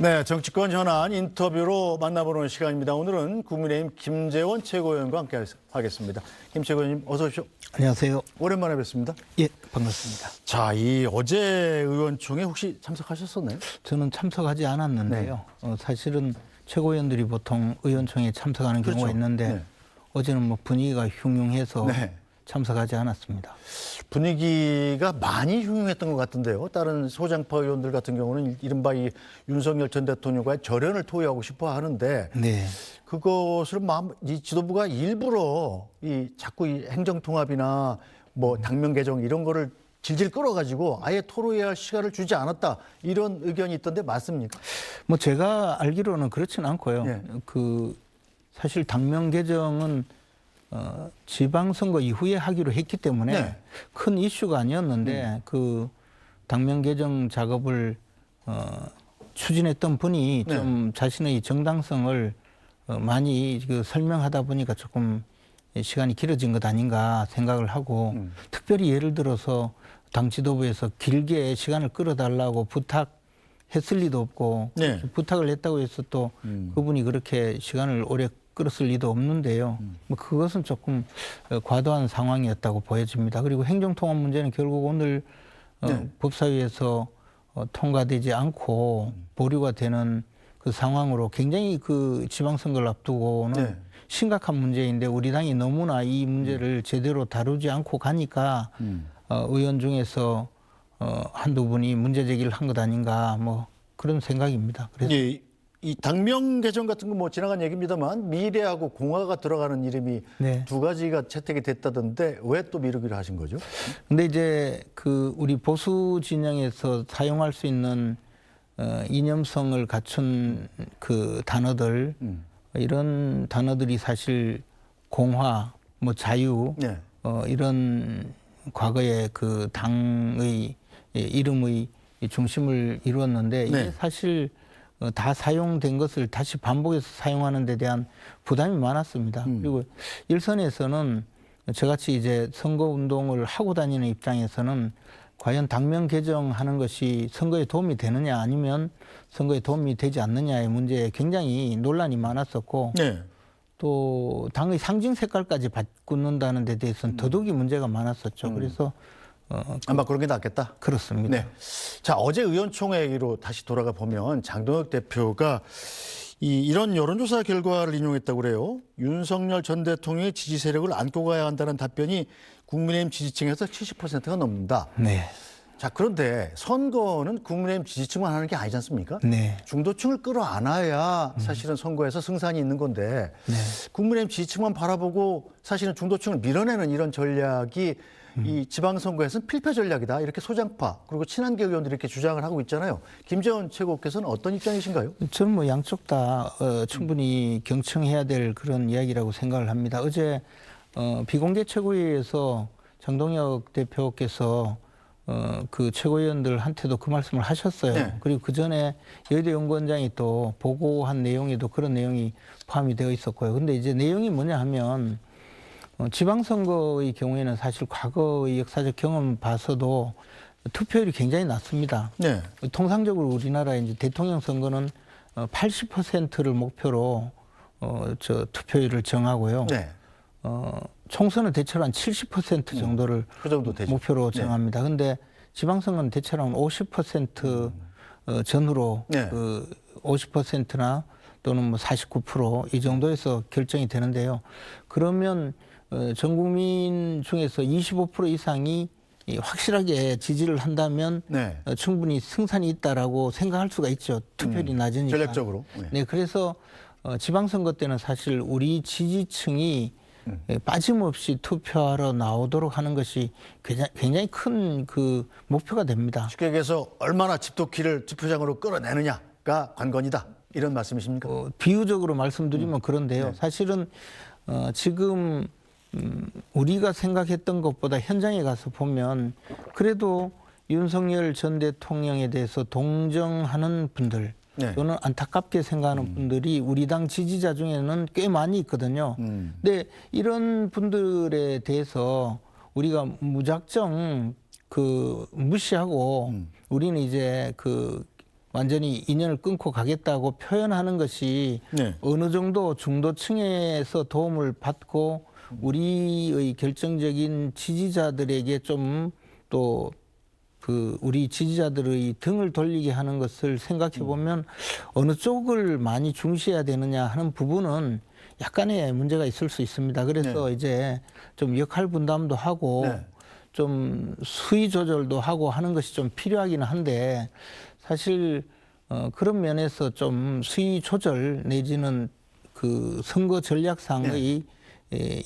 네, 정치권 현안 인터뷰로 만나보는 시간입니다. 오늘은 국민의힘 김재원 최고위원과 함께 하겠습니다. 김 최고위원님 어서 오십시오. 안녕하세요. 오랜만에 뵙습니다. 예, 반갑습니다. 자, 이 어제 의원총회 혹시 참석하셨었나요? 저는 참석하지 않았는데요. 사실은 최고위원들이 보통 의원총회에 참석하는 경우가 있는데 네. 어제는 뭐 분위기가 흉흉해서 네. 참석하지 않았습니다. 분위기가 많이 흉흉했던 것 같은데요. 다른 소장파 의원들 같은 경우는 이른바 이 윤석열 전 대통령과의 절연을 토의하고 싶어 하는데 네. 그것을 이 지도부가 일부러 자꾸 이 행정통합이나 뭐 당면 개정 이런 거를 질질 끌어가지고 아예 토론해야 할 시간을 주지 않았다 이런 의견이 있던데 맞습니까? 뭐 제가 알기로는 그렇진 않고요. 예. 사실 당면 개정은 지방선거 이후에 하기로 했기 때문에 네. 큰 이슈가 아니었는데 그 당면 개정 작업을 추진했던 분이 네. 좀 자신의 정당성을 많이 설명하다 보니까 조금 시간이 길어진 것 아닌가 생각을 하고 특별히 예를 들어서 당 지도부에서 길게 시간을 끌어달라고 부탁했을 리도 없고 네. 부탁을 했다고 해서 또 그분이 그렇게 시간을 오래 끌었을 리도 없는데요. 뭐 그것은 조금 과도한 상황이었다고 보여집니다. 그리고 행정통합 문제는 결국 오늘 네. 법사위에서 통과되지 않고 보류가 되는 그 상황으로 굉장히 그 지방선거를 앞두고는 네. 심각한 문제인데 우리 당이 너무나 이 문제를 제대로 다루지 않고 가니까 의원 중에서 한두 분이 문제 제기를 한 것 아닌가 뭐 그런 생각입니다. 그래서 예, 이 당명 개정 같은 거 뭐 지나간 얘기입니다만 미래하고 공화가 들어가는 이름이 네. 두 가지가 채택이 됐다던데 왜 또 미루기를 하신 거죠? 근데 이제 그 우리 보수 진영에서 사용할 수 있는 이념성을 갖춘 그 단어들 이런 단어들이 사실 공화, 뭐 자유 네. 이런 과거의 그 당의 이름의 중심을 이루었는데 이게 네. 사실 다 사용된 것을 다시 반복해서 사용하는 데 대한 부담이 많았습니다. 그리고 일선에서는 저같이 이제 선거운동을 하고 다니는 입장에서는 과연 당면 개정하는 것이 선거에 도움이 되느냐 아니면 선거에 도움이 되지 않느냐의 문제에 굉장히 논란이 많았었고 네. 또 당의 상징 색깔까지 바꾼다는 데 대해서는 더더욱이 문제가 많았었죠. 그래서 아마 그런 게 낫겠다. 그렇습니다. 네. 자, 어제 의원총회로 다시 돌아가 보면 장동혁 대표가 이런 여론조사 결과를 인용했다고 그래요. 윤석열 전 대통령의 지지 세력을 안고 가야 한다는 답변이 국민의힘 지지층에서 70%가 넘는다. 네. 자, 그런데 선거는 국민의힘 지지층만 하는 게 아니지 않습니까? 네. 중도층을 끌어안아야 사실은 선거에서 승산이 있는 건데 네. 국민의힘 지지층만 바라보고 사실은 중도층을 밀어내는 이런 전략이 이 지방선거에서는 필패 전략이다. 이렇게 소장파 그리고 친한계 의원들이 이렇게 주장을 하고 있잖아요. 김재원 최고께서는 어떤 입장이신가요? 저는 뭐 양쪽 다 충분히 경청해야 될 그런 이야기라고 생각을 합니다. 어제 비공개 최고위에서 장동혁 대표께서 그 최고위원들한테도 그 말씀을 하셨어요. 네. 그리고 그 전에 여의도 연구원장이 또 보고한 내용에도 그런 내용이 포함이 되어 있었고요. 근데 이제 내용이 뭐냐 하면 지방선거의 경우에는 사실 과거의 역사적 경험 봐서도 투표율이 굉장히 낮습니다. 네. 통상적으로 우리나라의 이제 대통령 선거는 80%를 목표로 투표율을 정하고요. 네. 총선은 대체로 한 70% 정도를 그 정도 되죠. 목표로 네. 정합니다. 근데 지방선거는 대체로 한 50% 전후로 네. 50%나 또는 뭐 49% 이 정도에서 결정이 되는데요. 그러면 전 국민 중에서 25% 이상이 확실하게 지지를 한다면 네. 충분히 승산이 있다라고 생각할 수가 있죠. 투표율이 낮으니까. 전략적으로. 네. 네, 그래서 지방선거 때는 사실 우리 지지층이 빠짐없이 투표하러 나오도록 하는 것이 굉장히 큰 그 목표가 됩니다. 쉽게 얘기해서 얼마나 집도키를 투표장으로 끌어내느냐가 관건이다. 이런 말씀이십니까? 비유적으로 말씀드리면 그런데요. 네. 사실은 지금 우리가 생각했던 것보다 현장에 가서 보면 그래도 윤석열 전 대통령에 대해서 동정하는 분들 네. 또는 안타깝게 생각하는 분들이 우리 당 지지자 중에는 꽤 많이 있거든요. 근데 이런 분들에 대해서 우리가 무작정 무시하고 우리는 이제 완전히 인연을 끊고 가겠다고 표현하는 것이 네. 어느 정도 중도층에서 도움을 받고 우리의 결정적인 지지자들에게 좀 또 그 우리 지지자들의 등을 돌리게 하는 것을 생각해 보면 어느 쪽을 많이 중시해야 되느냐 하는 부분은 약간의 문제가 있을 수 있습니다. 그래서 이제 좀 역할 분담도 하고 네. 좀 수위 조절도 하고 하는 것이 좀 필요하기는 한데 사실 그런 면에서 좀 수위 조절 내지는 그 선거 전략상의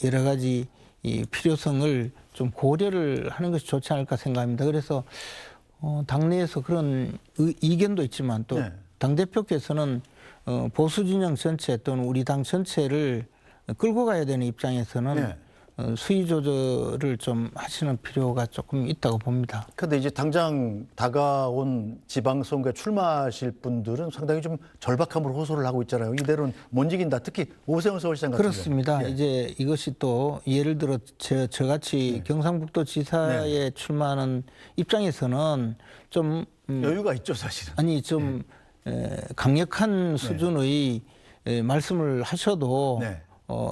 여러 가지 이 필요성을 좀 고려를 하는 것이 좋지 않을까 생각합니다. 그래서 당내에서 그런 이견도 있지만 또 네. 당대표께서는 보수 진영 전체 또는 우리 당 전체를 끌고 가야 되는 입장에서는 네. 수위 조절을 좀 하시는 필요가 조금 있다고 봅니다. 근데 이제 당장 다가온 지방선거에 출마하실 분들은 상당히 좀 절박함으로 호소를 하고 있잖아요. 이대로는 못 이긴다. 특히 오세훈 서울시장 같은 그렇습니다. 경우. 예. 이제 이것이 또 예를 들어 저같이 경상북도 지사에 출마하는 입장에서는 좀 여유가 있죠, 사실은. 아니 좀 강력한 수준의 말씀을 하셔도 네.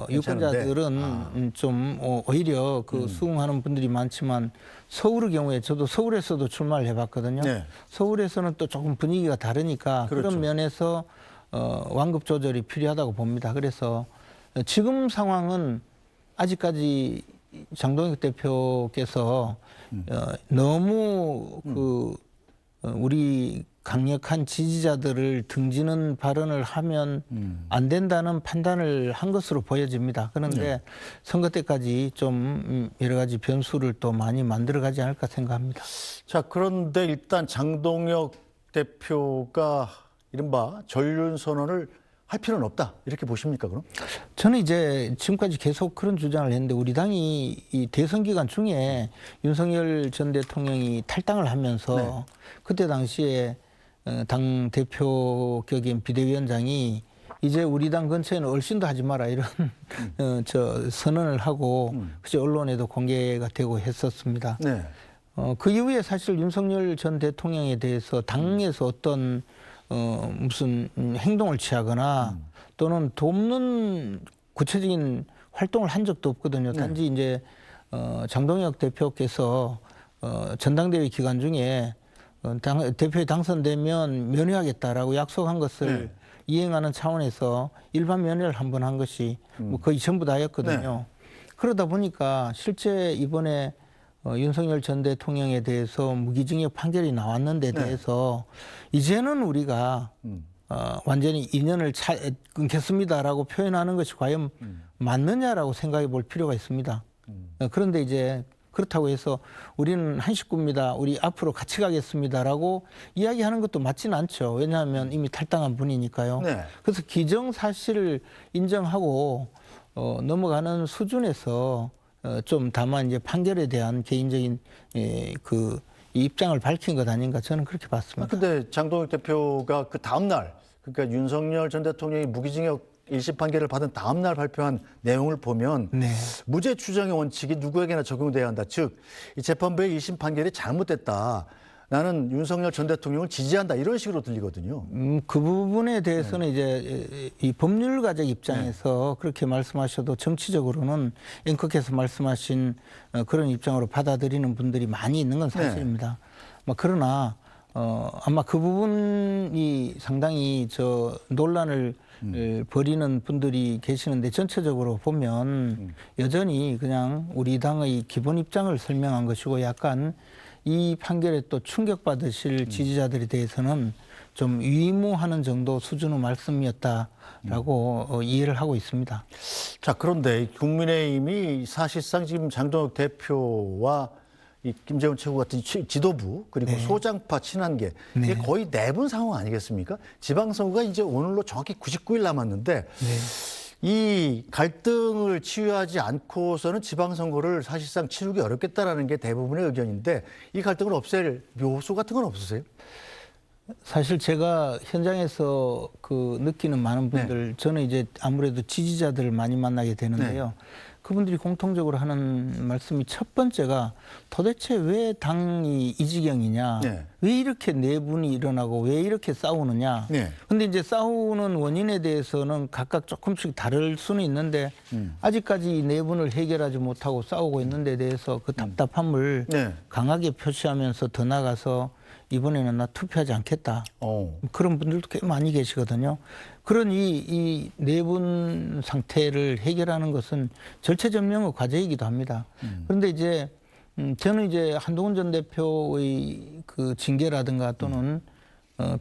유권자들은 좀 오히려 그 수긍하는 분들이 많지만 서울의 경우에 저도 서울에서도 출마를 해봤거든요. 네. 서울에서는 또 조금 분위기가 다르니까 그렇죠. 그런 면에서 완급 조절이 필요하다고 봅니다. 그래서 지금 상황은 아직까지 장동혁 대표께서 너무 우리 강력한 지지자들을 등지는 발언을 하면 안 된다는 판단을 한 것으로 보여집니다. 그런데 선거 때까지 좀 여러 가지 변수를 또 많이 만들어가지 않을까 생각합니다. 자, 그런데 일단 장동혁 대표가 이른바 전륜 선언을 할 필요는 없다. 이렇게 보십니까, 그럼? 저는 이제 지금까지 계속 그런 주장을 했는데 우리 당이 이 대선 기간 중에 윤석열 전 대통령이 탈당을 하면서 그때 당시에 당 대표격인 비대위원장이 이제 우리 당 근처에는 얼씬도 하지 마라 이런 저 선언을 하고 그치 언론에도 공개가 되고 했었습니다. 네. 그 이후에 사실 윤석열 전 대통령에 대해서 당에서 어떤 무슨 행동을 취하거나 또는 돕는 구체적인 활동을 한 적도 없거든요. 단지 이제 장동혁 대표께서 전당대회 기간 중에 대표에 당선되면 면회하겠다라고 약속한 것을 이행하는 차원에서 일반 면회를 한 번 한 것이 뭐 거의 전부 다였거든요. 그러다 보니까 실제 이번에 윤석열 전 대통령에 대해서 무기징역 판결이 나왔는데 대해서 이제는 우리가 완전히 인연을 끊겠습니다라고 표현하는 것이 과연 맞느냐라고 생각해 볼 필요가 있습니다. 그런데 이제 그렇다고 해서 우리는 한 식구입니다. 우리 앞으로 같이 가겠습니다라고 이야기하는 것도 맞지는 않죠. 왜냐하면 이미 탈당한 분이니까요. 네. 그래서 기정사실을 인정하고 넘어가는 수준에서 좀 다만 이제 판결에 대한 개인적인 그 입장을 밝힌 것 아닌가 저는 그렇게 봤습니다. 근데 장동혁 대표가 그 다음 날, 그러니까 윤석열 전 대통령이 무기징역 1심 판결을 받은 다음 날 발표한 내용을 보면 무죄 추정의 원칙이 누구에게나 적용돼야 한다. 즉, 이 재판부의 1심 판결이 잘못됐다. 나는 윤석열 전 대통령을 지지한다. 이런 식으로 들리거든요. 그 부분에 대해서는 이제 이 법률가적 입장에서 그렇게 말씀하셔도 정치적으로는 앵커께서 말씀하신 그런 입장으로 받아들이는 분들이 많이 있는 건 사실입니다. 그러나 아마 그 부분이 상당히 저 논란을 벌이는 분들이 계시는데 전체적으로 보면 여전히 그냥 우리 당의 기본 입장을 설명한 것이고 약간 이 판결에 또 충격받으실 지지자들에 대해서는 좀 위무하는 정도 수준의 말씀이었다라고 이해를 하고 있습니다. 자, 그런데 국민의힘이 사실상 지금 장동혁 대표와 이 김재원 최고 같은 지도부 그리고 소장파 친한계 이게 거의 내분 상황 아니겠습니까? 지방선거가 이제 오늘로 정확히 99일 남았는데 이 갈등을 치유하지 않고서는 지방선거를 사실상 치르기 어렵겠다라는 게 대부분의 의견인데 이 갈등을 없앨 묘수 같은 건 없으세요? 사실 제가 현장에서 그 느끼는 많은 분들 저는 이제 아무래도 지지자들을 많이 만나게 되는데요. 그분들이 공통적으로 하는 말씀이 첫 번째가 도대체 왜 당이 이 지경이냐, 네. 왜 이렇게 내분이 일어나고 왜 이렇게 싸우느냐. 네. 근데 이제 싸우는 원인에 대해서는 각각 조금씩 다를 수는 있는데 아직까지 이 내분을 해결하지 못하고 싸우고 있는 데 대해서 그 답답함을 네. 강하게 표시하면서 더 나가서 이번에는 나 투표하지 않겠다. 그런 분들도 꽤 많이 계시거든요. 그런 이 내분 상태를 해결하는 것은 절체절명의 과제이기도 합니다. 그런데 이제 저는 이제 한동훈 전 대표의 그 징계라든가 또는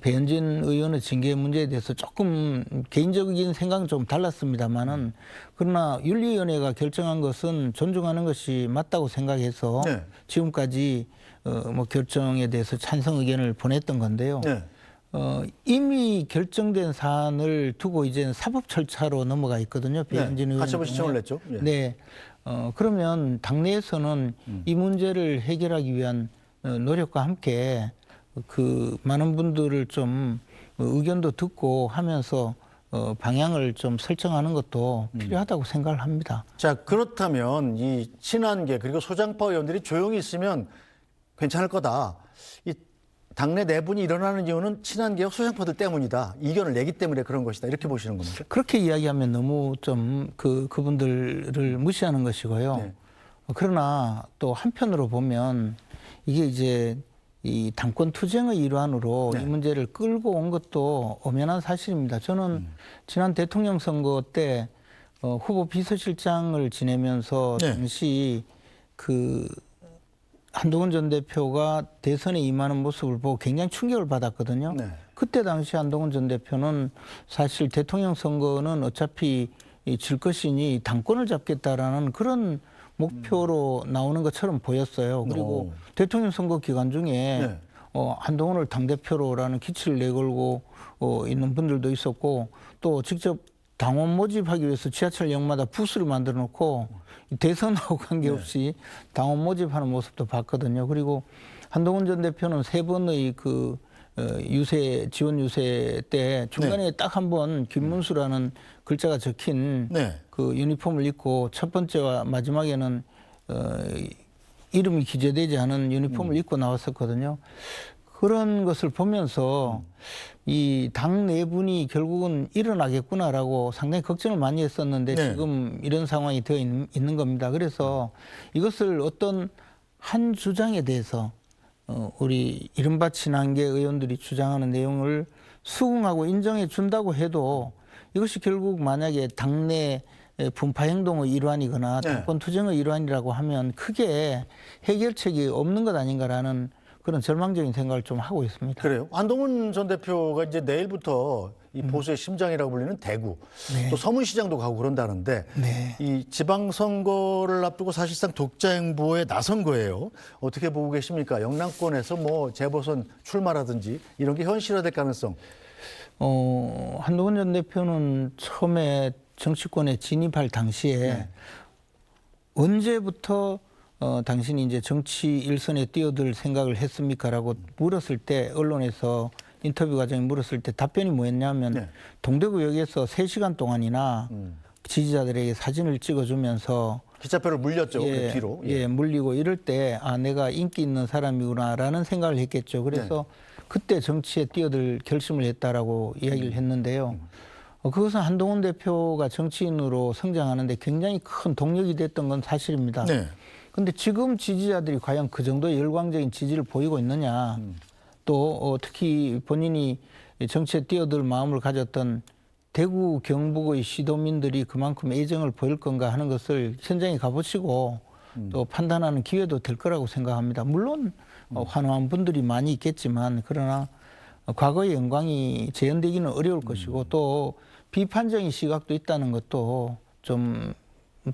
배현진 의원의 징계 문제에 대해서 조금 개인적인 생각은 좀 달랐습니다만은 그러나 윤리위원회가 결정한 것은 존중하는 것이 맞다고 생각해서 네. 지금까지 뭐 결정에 대해서 찬성 의견을 보냈던 건데요. 네. 이미 결정된 사안을 두고 이제는 사법 절차로 넘어가 있거든요. 배현진 의원. 가처분 신청을 냈죠. 예. 네. 그러면 당내에서는 이 문제를 해결하기 위한 노력과 함께 그 많은 분들을 좀 의견도 듣고 하면서 방향을 좀 설정하는 것도 필요하다고 생각을 합니다. 자, 그렇다면 이 친한계 그리고 소장파 의원들이 조용히 있으면 괜찮을 거다. 이 당내 내분이 일어나는 이유는 친한계와 소장파들 때문이다. 이견을 내기 때문에 그런 것이다. 이렇게 보시는 겁니까? 그렇게 이야기하면 너무 좀 그분들을 무시하는 것이고요. 네. 그러나 또 한편으로 보면 이게 이제 이 당권 투쟁의 일환으로 네. 이 문제를 끌고 온 것도 엄연한 사실입니다. 저는 지난 대통령 선거 때 후보 비서실장을 지내면서 네. 당시 그 한동훈 전 대표가 대선에 임하는 모습을 보고 굉장히 충격을 받았거든요. 네. 그때 당시 한동훈 전 대표는 사실 대통령 선거는 어차피 질 것이니 당권을 잡겠다라는 그런 목표로 나오는 것처럼 보였어요. 그리고 대통령 선거 기간 중에 네. 한동훈을 당대표로라는 기치를 내걸고 있는 분들도 있었고 또 직접 당원 모집하기 위해서 지하철역마다 부스를 만들어 놓고 대선하고 관계없이 당원 모집하는 모습도 봤거든요. 그리고 한동훈 전 대표는 3번의 그 지원 유세 때 중간에 딱 한 번 김문수라는 글자가 적힌 네. 그 유니폼을 입고 첫 번째와 마지막에는 이름이 기재되지 않은 유니폼을 입고 나왔었거든요. 그런 것을 보면서 이 당 내분이 결국은 일어나겠구나라고 상당히 걱정을 많이 했었는데 네. 지금 이런 상황이 되어 있는 겁니다. 그래서 이것을 어떤 한 주장에 대해서 우리 이른바 친한계 의원들이 주장하는 내용을 수긍하고 인정해 준다고 해도 이것이 결국 만약에 당내 분파 행동의 일환이거나 네. 당권 투쟁의 일환이라고 하면 크게 해결책이 없는 것 아닌가라는 그런 절망적인 생각을 좀 하고 있습니다. 그래요. 한동훈 전 대표가 이제 내일부터 이 보수의 심장이라고 불리는 대구, 네. 또 서문시장도 가고 그런다는데 네. 이 지방선거를 앞두고 사실상 독자 행보에 나선 거예요. 어떻게 보고 계십니까? 영남권에서 뭐 재보선 출마라든지 이런 게 현실화될 가능성. 한동훈 전 대표는 처음에 정치권에 진입할 당시에 언제부터 당신이 이제 정치 일선에 뛰어들 생각을 했습니까라고 물었을 때 언론에서 인터뷰 과정에 물었을 때 답변이 뭐였냐면 동대구역에서 3시간 동안이나 지지자들에게 사진을 찍어주면서 기차표를 물렸죠. 그 뒤로. 물리고 이럴 때 내가 인기 있는 사람이구나라는 생각을 했겠죠. 그래서 그때 정치에 뛰어들 결심을 했다라고 이야기를 했는데요. 그것은 한동훈 대표가 정치인으로 성장하는데 굉장히 큰 동력이 됐던 건 사실입니다. 그런데 지금 지지자들이 과연 그 정도의 열광적인 지지를 보이고 있느냐. 또 특히 본인이 정치에 뛰어들 마음을 가졌던 대구 경북의 시도민들이 그만큼 애정을 보일 건가 하는 것을 현장에 가보시고 또 판단하는 기회도 될 거라고 생각합니다. 물론 환호한 분들이 많이 있겠지만 그러나 과거의 영광이 재현되기는 어려울 것이고 또 비판적인 시각도 있다는 것도 좀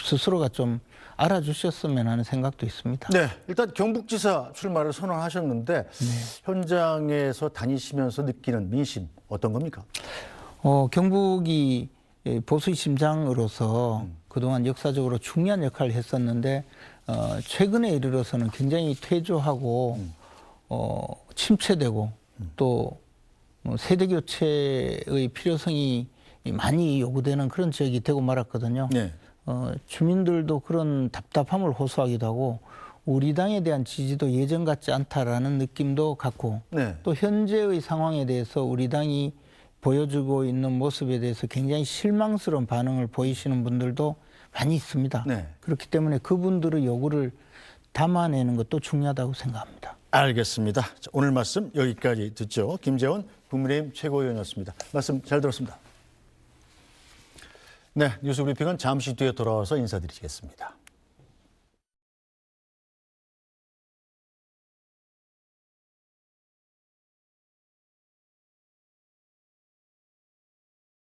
스스로가 좀 알아주셨으면 하는 생각도 있습니다. 네, 일단 경북지사 출마를 선언하셨는데 현장에서 다니시면서 느끼는 민심 어떤 겁니까? 경북이 보수의 심장으로서 그동안 역사적으로 중요한 역할을 했었는데 최근에 이르러서는 굉장히 퇴조하고 침체되고 또 세대 교체의 필요성이 많이 요구되는 그런 지역이 되고 말았거든요. 주민들도 그런 답답함을 호소하기도 하고 우리 당에 대한 지지도 예전 같지 않다라는 느낌도 갖고 네. 또 현재의 상황에 대해서 우리 당이 보여주고 있는 모습에 대해서 굉장히 실망스러운 반응을 보이시는 분들도 많이 있습니다. 네. 그렇기 때문에 그분들의 요구를 담아내는 것도 중요하다고 생각합니다. 알겠습니다. 자, 오늘 말씀 여기까지 듣죠. 김재원 국민의힘 최고위원이었습니다. 말씀 잘 들었습니다. 네, 뉴스 브리핑은 잠시 뒤에 돌아와서 인사드리겠습니다.